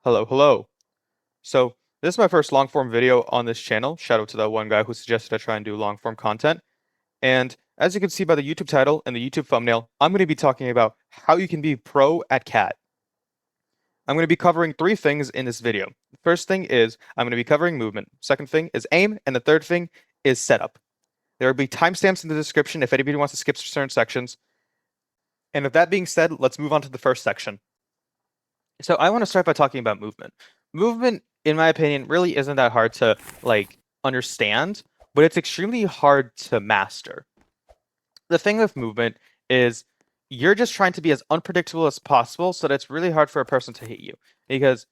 Hello, hello. So this is my first long form video on this channel. Shout out to that one guy who suggested I try and do long form content. And as you can see by the YouTube title and the YouTube thumbnail, I'm going to be talking about how you can be pro at cat. I'm going to be covering three things in this video. The first thing is I'm going to be covering movement. Second thing is aim, and the third thing is setup. There will be timestamps in the description if anybody wants to skip certain sections. And with that being said, let's move on to the first section. So I want to start by talking about movement. Movement, in my opinion, really isn't that hard to understand, but it's extremely hard to master. The thing with movement is you're just trying to be as unpredictable as possible, so that it's really hard for a person to hit you. Because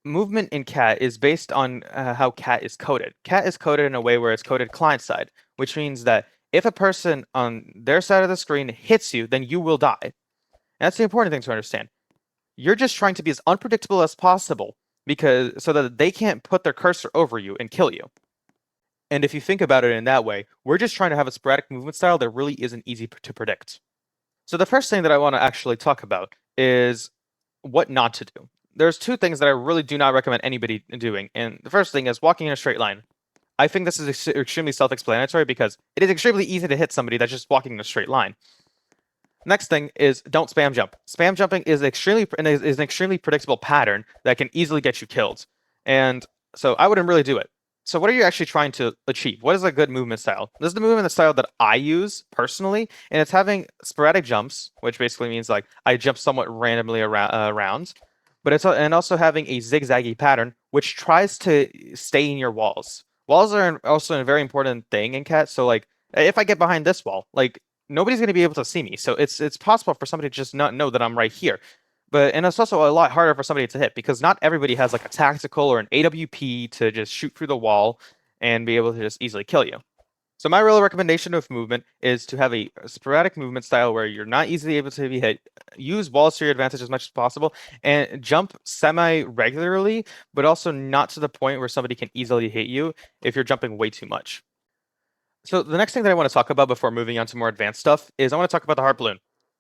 movement in cat is based on how cat is coded. Cat is coded in a way where it's coded client side, which means that if a person on their side of the screen hits you, then you will die. And that's the important thing to understand. You're just trying to be as unpredictable as possible because so that they can't put their cursor over you and kill you. And if you think about it in that way, we're just trying to have a sporadic movement style that really isn't easy to predict. So the first thing that I want to actually talk about is what not to do. There's two things that I really do not recommend anybody doing. And the first thing is walking in a straight line. I think this is extremely self-explanatory because it is extremely easy to hit somebody that's just walking in a straight line. Next thing is don't spam jump. Spam jumping is an extremely predictable pattern that can easily get you killed. And so I wouldn't really do it. So what are you actually trying to achieve? What is a good movement style? This is the movement style that I use personally, and it's having sporadic jumps, which basically means like I jump somewhat randomly around, but it's and also having a zigzaggy pattern, which tries to stay in your walls. Walls are also a very important thing in cat. So like if I get behind this wall, like nobody's going to be able to see me. So it's possible for somebody to just not know that I'm right here. And it's also a lot harder for somebody to hit because not everybody has like a tactical or an AWP to just shoot through the wall and be able to just easily kill you. So my real recommendation of movement is to have a sporadic movement style where you're not easily able to be hit. Use walls to your advantage as much as possible and jump semi-regularly, but also not to the point where somebody can easily hit you if you're jumping way too much. So the next thing that I want to talk about before moving on to more advanced stuff is I want to talk about the heart balloon.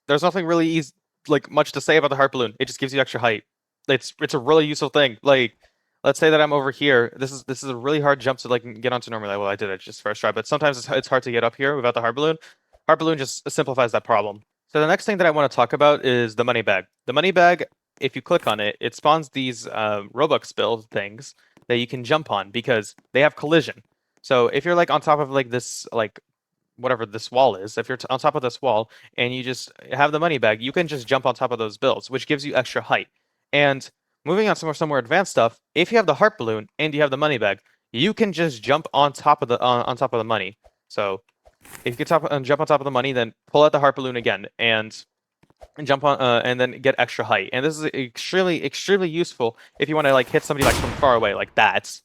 There's nothing really easy, like much to say about the heart balloon. It just gives you extra height. It's a really useful thing. Like, let's say that I'm over here. This is a really hard jump to like get onto normally. Well, I did it just first try, but sometimes it's hard to get up here without the heart balloon. Heart balloon just simplifies that problem. So the next thing that I want to talk about is the money bag. The money bag, if you click on it, it spawns these Robux build things that you can jump on because they have collision. So if you're like on top of like this like whatever this wall is, if you're on top of this wall and you just have the money bag, you can just jump on top of those builds, which gives you extra height. And moving on to some more advanced stuff, if you have the heart balloon and you have the money bag, you can just jump on top of the top of the money. So if you can jump on top of the money, then pull out the heart balloon again and jump on and then get extra height. And this is extremely useful if you want to like hit somebody like from far away like that.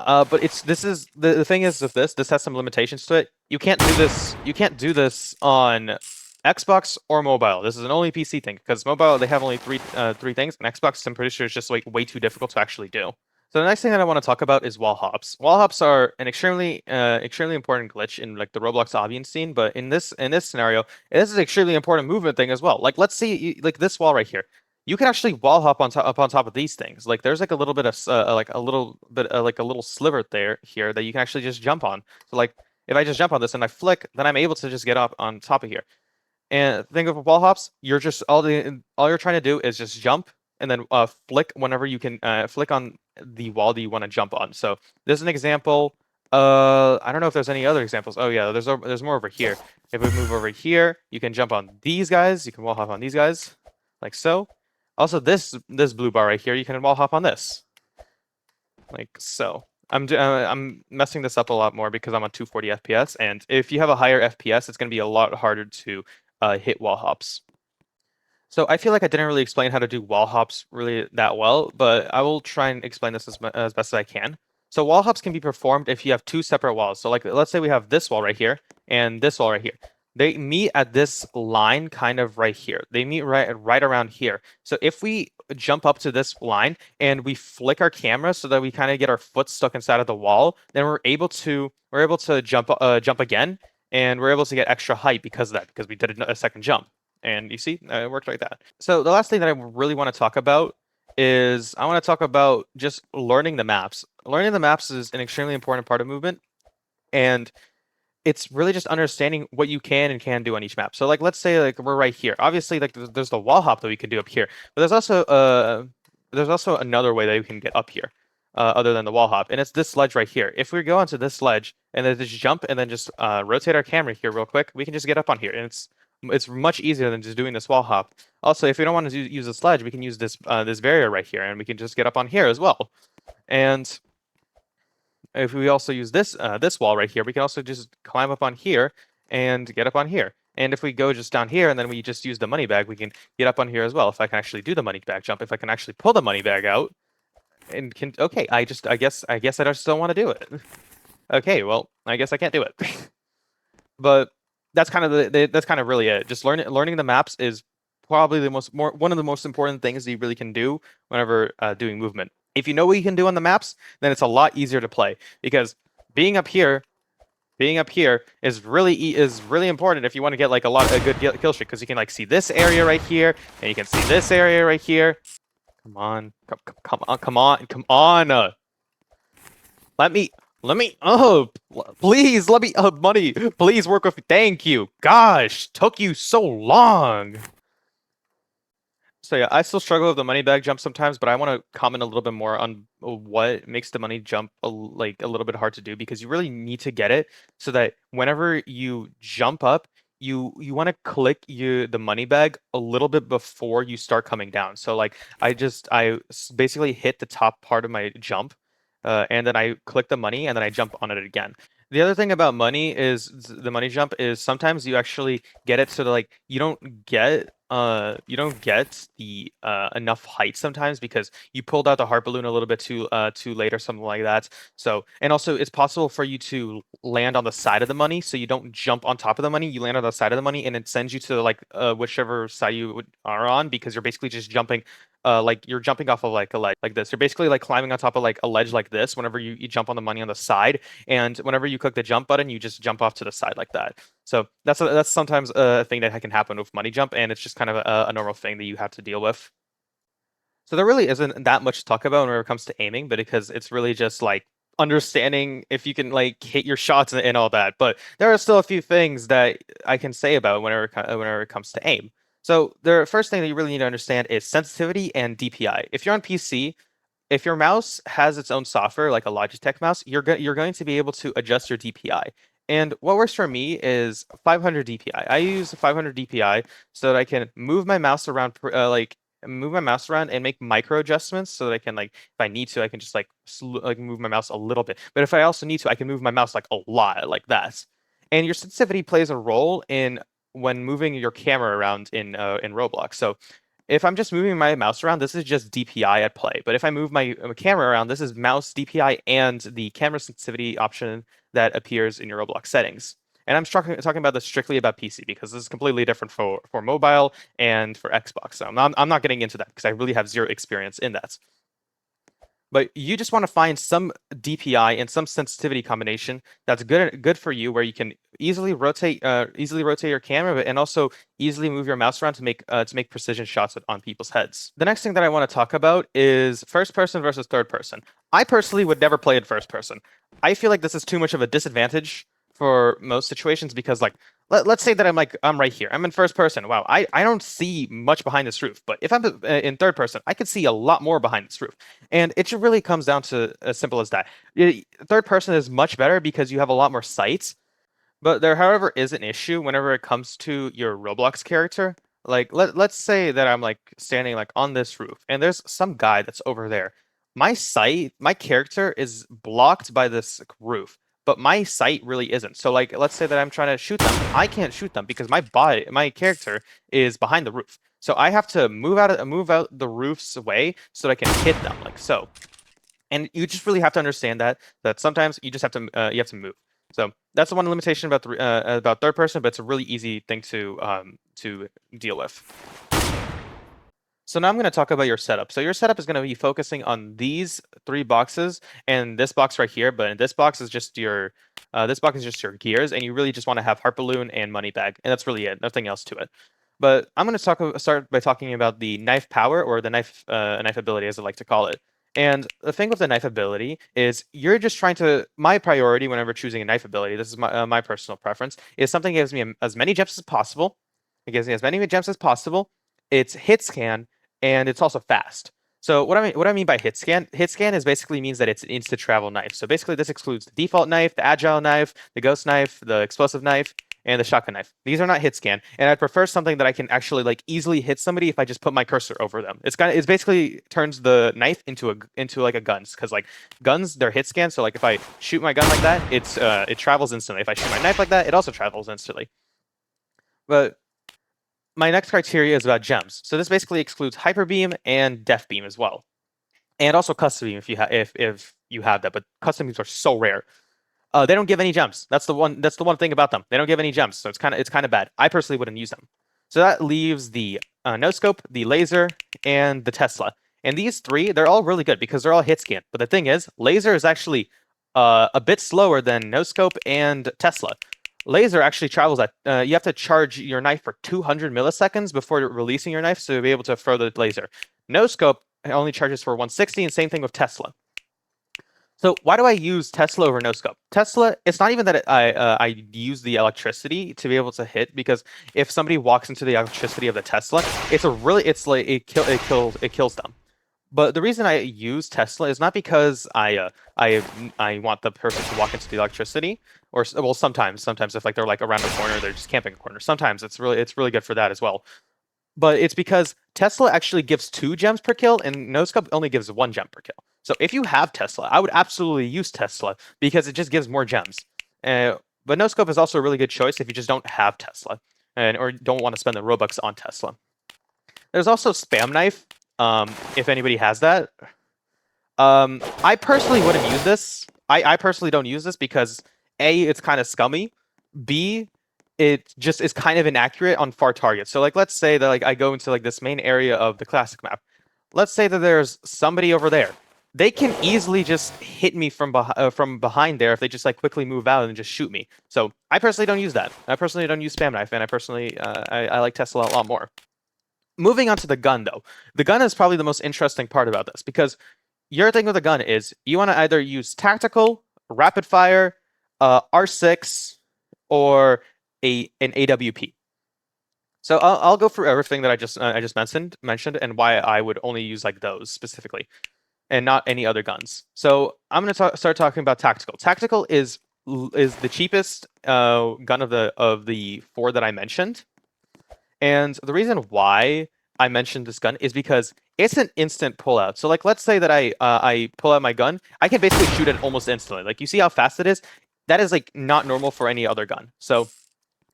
But the thing is with this has some limitations to it. You can't do this on Xbox or mobile. This is an only PC thing because mobile they have only three things, and Xbox I'm pretty sure is just like way too difficult to actually do. So the next thing that I want to talk about is wall hops. Wall hops are an extremely important glitch in like the Roblox audience scene, but in this scenario, this is an extremely important movement thing as well. Like let's see like this wall right here. You can actually wall hop on top of these things. Like there's like a little bit of like a little sliver here that you can actually just jump on. So like if I just jump on this and I flick, then I'm able to just get up on top of here. And think of wall hops, you're just all you're trying to do is just jump and then flick whenever you can flick on the wall that you want to jump on. So this is an example. I don't know if there's any other examples. Oh yeah, there's more over here. If we move over here, you can jump on these guys. You can wall hop on these guys, like so. Also, this blue bar right here, you can wall hop on this, like so. I'm messing this up a lot more because I'm on 240 FPS, and if you have a higher FPS, it's going to be a lot harder to hit wall hops. So I feel like I didn't really explain how to do wall hops really that well, but I will try and explain this as best as I can. So wall hops can be performed if you have two separate walls. So like let's say we have this wall right here and this wall right here. They meet at this line kind of right here. They meet right around here. So if we jump up to this line and we flick our camera so that we kind of get our foot stuck inside of the wall, then we're able to jump again, and we're able to get extra height because of that, because we did a second jump. And you see, it worked like that. So the last thing that I really want to talk about is I want to talk about just learning the maps. Learning the maps is an extremely important part of movement, and it's really just understanding what you can and can't do on each map. So like let's say like we're right here. Obviously like there's the wall hop that we can do up here, but there's also another way that we can get up here. Other than the wall hop, and it's this ledge right here. If we go onto this ledge and then just jump and then just rotate our camera here real quick, we can just get up on here, and it's much easier than just doing this wall hop. Also, if we don't want to use this ledge, we can use this this barrier right here, and we can just get up on here as well. And if we also use this this wall right here, we can also just climb up on here and get up on here. And if we go just down here and then we just use the money bag, we can get up on here as well. If I can actually do the money bag jump, if I can actually pull the money bag out, and can okay, I guess I just don't want to do it. Okay, well, I guess I can't do it. But that's kind of that's kind of really it. Just learning the maps is probably one of the most important things that you really can do whenever doing movement. If you know what you can do on the maps, then it's a lot easier to play, because being up here is really important if you want to get like a good kill streak, because you can like see this area right here and you can see this area right here. Come on, come on. Let me, oh, please, let me, money, please work with me. Thank you. Gosh, took you so long. So yeah, I still struggle with the money bag jump sometimes, but I want to comment a little bit more on what makes the money jump like a little bit hard to do, because you really need to get it so that whenever you jump up, you want to click the money bag a little bit before you start coming down. So like basically hit the top part of my jump, and then I click the money and then I jump on it again. The other thing about money is the money jump is sometimes you actually get it so that like you don't get the enough height sometimes because you pulled out the heart balloon a little bit too late or something like that. So, and also it's possible for you to land on the side of the money, so you don't jump on top of the money, you land on the side of the money, and it sends you to like whichever side are on, because you're basically just jumping like you're jumping off of like a ledge like this. You're basically like climbing on top of like a ledge like this whenever you jump on the money on the side, and whenever you click the jump button, you just jump off to the side like that. So that's sometimes a thing that can happen with money jump, and it's just kind of a normal thing that you have to deal with. So there really isn't that much to talk about when it comes to aiming, but because it's really just like understanding if you can like hit your shots and all that. But there are still a few things that I can say about whenever it comes to aim. So the first thing that you really need to understand is sensitivity and DPI. If you're on PC, if your mouse has its own software, like a Logitech mouse, you're going to be able to adjust your DPI. And what works for me is 500 DPI. I use 500 DPI so that I can move my mouse around, and make micro adjustments, so that I can like, if I need to, I can just like move my mouse a little bit. But if I also need to, I can move my mouse like a lot, like that. And your sensitivity plays a role in when moving your camera around in Roblox. So if I'm just moving my mouse around, this is just DPI at play. But if I move my camera around, this is mouse DPI and the camera sensitivity option that appears in your Roblox settings. And I'm talking about this strictly about PC, because this is completely different for mobile and for Xbox. So I'm not getting into that because I really have zero experience in that. But you just want to find some DPI and some sensitivity combination that's good for you, where you can easily rotate your camera, and also easily move your mouse around to make precision shots on people's heads. The next thing that I want to talk about is first person versus third person. I personally would never play in first person. I feel like this is too much of a disadvantage for most situations, because like let's say that I'm right here. I'm in first person. Wow, I don't see much behind this roof. But if I'm in third person, I can see a lot more behind this roof. And it just really comes down to as simple as that. Third person is much better because you have a lot more sights. But there, however, is an issue whenever it comes to your Roblox character. Like let's say that I'm like standing like on this roof, and there's some guy that's over there. My character is blocked by this roof, but my sight really isn't. So like let's say that I'm trying to shoot them, I can't shoot them because my character is behind the roof. So I have to move out the roof's way so that I can hit them, like so. And you just really have to understand that sometimes you just have to move. So that's the one limitation about third person, but it's a really easy thing to deal with. So now I'm going to talk about your setup. So your setup is going to be focusing on these three boxes and this box right here. But in this box is just your gears, and you really just want to have heart balloon and money bag, and that's really it. Nothing else to it. But I'm going to start by talking about the knife power, or the knife ability, as I like to call it. And the thing with the knife ability is you're just trying to. My priority whenever choosing a knife ability, this is my personal preference, is something that gives me as many gems as possible. It gives me as many gems as possible. It's hit scan, and it's also fast. So what I mean by hit scan is basically means that it's an instant travel knife. So basically this excludes the default knife, the agile knife, the ghost knife, the explosive knife, and the shotgun knife. These are not hit scan, and I'd prefer something that I can actually like easily hit somebody if I just put my cursor over them. It's basically turns the knife into like a guns, because like guns, they're hit scan. So like if I shoot my gun like that, it travels instantly. If I shoot my knife like that, it also travels instantly. But my next criteria is about gems. So this basically excludes hyper beam and def beam as well, and also custom beam if you have that. But custom beams are so rare. They don't give any gems. That's the one thing about them. They don't give any gems, so it's kind of bad. I personally wouldn't use them. So that leaves the no scope, the laser, and the Tesla. And these three, they're all really good because they're all hit scan. But the thing is, laser is actually a bit slower than no scope and Tesla. Laser actually travels at you have to charge your knife for 200 milliseconds before releasing your knife, so you'll be able to throw the laser. No scope only charges for 160, and same thing with Tesla. So why do I use Tesla over no scope? Tesla, it's not even that I use the electricity to be able to hit, because if somebody walks into the electricity of the Tesla, it kills them. But the reason I use Tesla is not because I want the person to walk into the electricity, or well, sometimes if like they're like around a corner, they're just camping a corner. Sometimes it's really good for that as well. But it's because Tesla actually gives 2 gems per kill, and no scope only gives 1 gem per kill. So if you have Tesla, I would absolutely use Tesla because it just gives more gems. But no scope is also a really good choice if you just don't have Tesla, or don't want to spend the Robux on Tesla. There's also spam knife. If anybody has that, I personally wouldn't use this. I personally don't use this because A, it's kind of scummy. B, it just is kind of inaccurate on far targets. So like, let's say that like I go into like this main area of the classic map. Let's say that there's somebody over there. They can easily just hit me from behind there if they just like quickly move out and just shoot me. So I personally don't use that. I personally don't use spam knife, and I like Tesla a lot more. Moving on to the gun though. The gun is probably the most interesting part about this, because your thing with the gun is you want to either use tactical, rapid fire, R6, or an AWP. So I'll go through everything that I just mentioned and why I would only use like those specifically, and not any other guns. So I'm gonna start talking about tactical. Tactical is the cheapest gun of the 4 that I mentioned, and the reason why I mentioned this gun is because it's an instant pullout. So like, let's say that I pull out my gun, I can basically shoot it almost instantly. Like, you see how fast it is? That is like not normal for any other gun. So.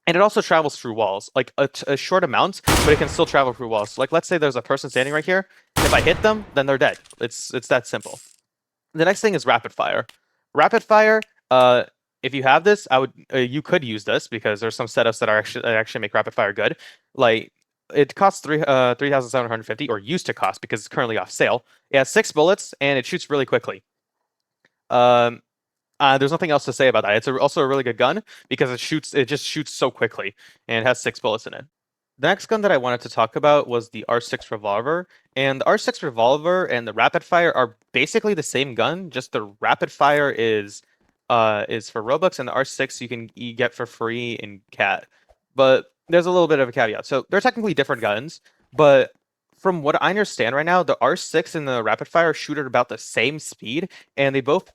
And it also travels through walls, like a short amount, but it can still travel through walls. So like, let's say there's a person standing right here. If I hit them, then they're dead. It's that simple. The next thing is rapid fire. Rapid fire. If you have this, you could use this because there's some setups that actually make rapid fire good. Like, it costs 3,750, or used to cost because it's currently off sale. It has 6 bullets and it shoots really quickly. There's nothing else to say about that. It's also a really good gun because it just shoots so quickly, and it has 6 bullets in it. The next gun that I wanted to talk about was the R6 revolver, and the R6 revolver and the rapid fire are basically the same gun. Just the rapid fire is for Robux, and the R6 you get for free in Cat. But there's a little bit of a caveat. So they're technically different guns, but from what I understand right now, the R6 and the rapid fire shoot at about the same speed, and they both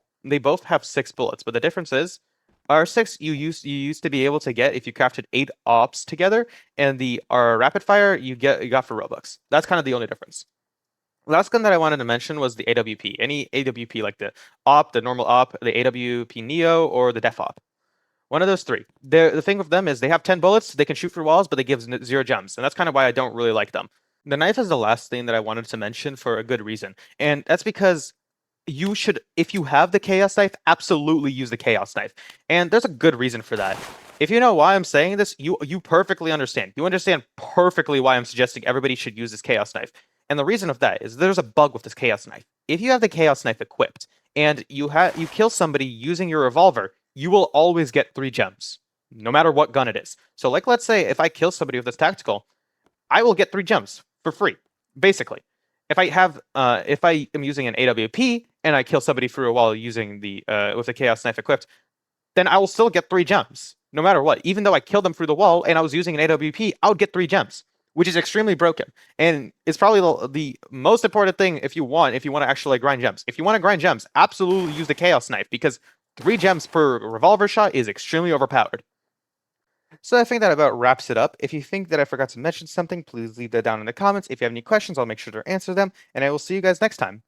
have 6 bullets, but the difference is R6 you used to be able to get if you crafted 8 ops together, and the rapid fire you got for Robux. That's kind of the only difference. The last gun that I wanted to mention was the AWP. Any AWP, like the op, the normal op, the AWP Neo, or the Def Op. One of those 3. The thing with them is they have 10 bullets, they can shoot through walls, but they give 0 gems, and that's kind of why I don't really like them. The knife is the last thing that I wanted to mention for a good reason, and that's because you should, if you have the chaos knife, absolutely use the chaos knife. And there's a good reason for that. If you know why I'm saying this, you perfectly understand. You understand perfectly why I'm suggesting everybody should use this chaos knife. And the reason of that is there's a bug with this chaos knife. If you have the chaos knife equipped and you kill somebody using your revolver, you will always get 3 gems, no matter what gun it is. So like, let's say if I kill somebody with this tactical, I will get 3 gems for free, basically. If I am using an AWP and I kill somebody through a wall using with the Chaos Knife equipped, then I will still get 3 gems, no matter what. Even though I killed them through the wall and I was using an AWP, I would get 3 gems, which is extremely broken. And it's probably the most important thing if you want to actually grind gems. If you want to grind gems, absolutely use the Chaos Knife, because 3 gems per revolver shot is extremely overpowered. So I think that about wraps it up. If you think that I forgot to mention something, please leave that down in the comments. If you have any questions, I'll make sure to answer them, and I will see you guys next time.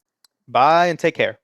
Bye, and take care.